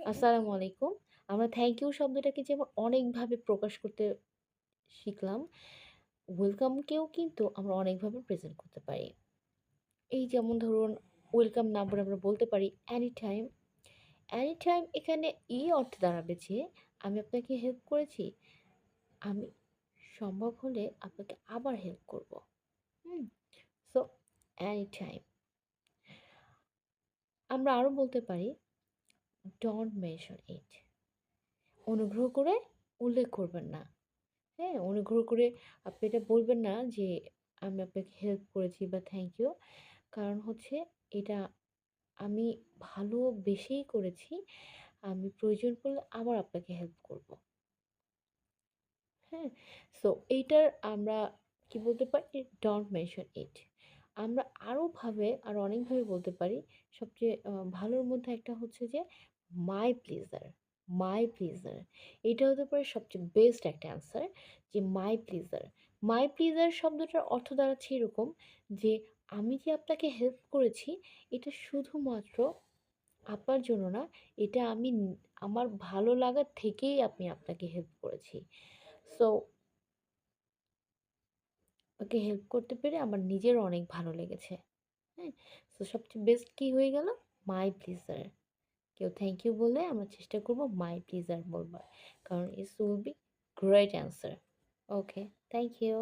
আসসালামু আলাইকুম। আমরা থ্যাংক ইউ শব্দটাকে যেমন অনেকভাবে প্রকাশ করতে শিখলাম, ওয়েলকামকেও কিন্তু আমরা অনেকভাবে প্রেজেন্ট করতে পারি। এই যেমন ধরুন ওয়েলকাম না বলে আমরা বলতে পারি এনি টাইম। এনি টাইম এখানে এই অর্থে দাঁড়াবে যে আমি আপনাকে হেল্প করেছি। আমি সম্ভব হলে আপনাকে আবার হেল্প করব। হুম? So any time. আমরা আরো বলতে পারি ডোন্ট মেনশন ইট। অনুগ্রহ করে উল্লেখ করবেন না। হ্যাঁ? অনুগ্রহ করে আপনি এটা বলবেন না যে, আমি আপনাকে হেল্প করেছি বা থ্যাংক ইউ। কারণ হচ্ছে এটা আমি ভালোবেসেই করেছি। আমি প্রয়োজন পড়লে আবার আপনাকে হেল্প করব। হ্যাঁ? সো এইটার আমরা কি বলতে পারি? Don't mention it. আমরা আরো অনেকভাবে বলতে পারি। সবচেয়ে ভালোর মধ্যে একটা হচ্ছে যে, মাই প্লেজার, মাই প্লেজার। এটা হতে পারে সবচেয়ে বেস্ট একটা অ্যান্সার যে, মাই প্লেজার। মাই প্লেজার শব্দটার অর্থ দাঁড়াচ্ছে এরকম যে, আমি যে আপনাকে হেল্প করেছি, এটা শুধুমাত্র আপনার জন্য না, এটা আমার ভালো লাগা থেকেই আমি আপনাকে হেল্প করেছি। সো ওকে হেল্প করতে পেরে আমার নিজেরও অনেক ভালো লেগেছে। হ্যাঁ? সো সবচেয়ে বেস্ট কি হয়ে গেল? My pleasure. কেউ থ্যাংক ইউ বললে আমরা চেষ্টা করব মাই প্লিজার বলবার। কারণ it's will be great answer. Okay, thank you.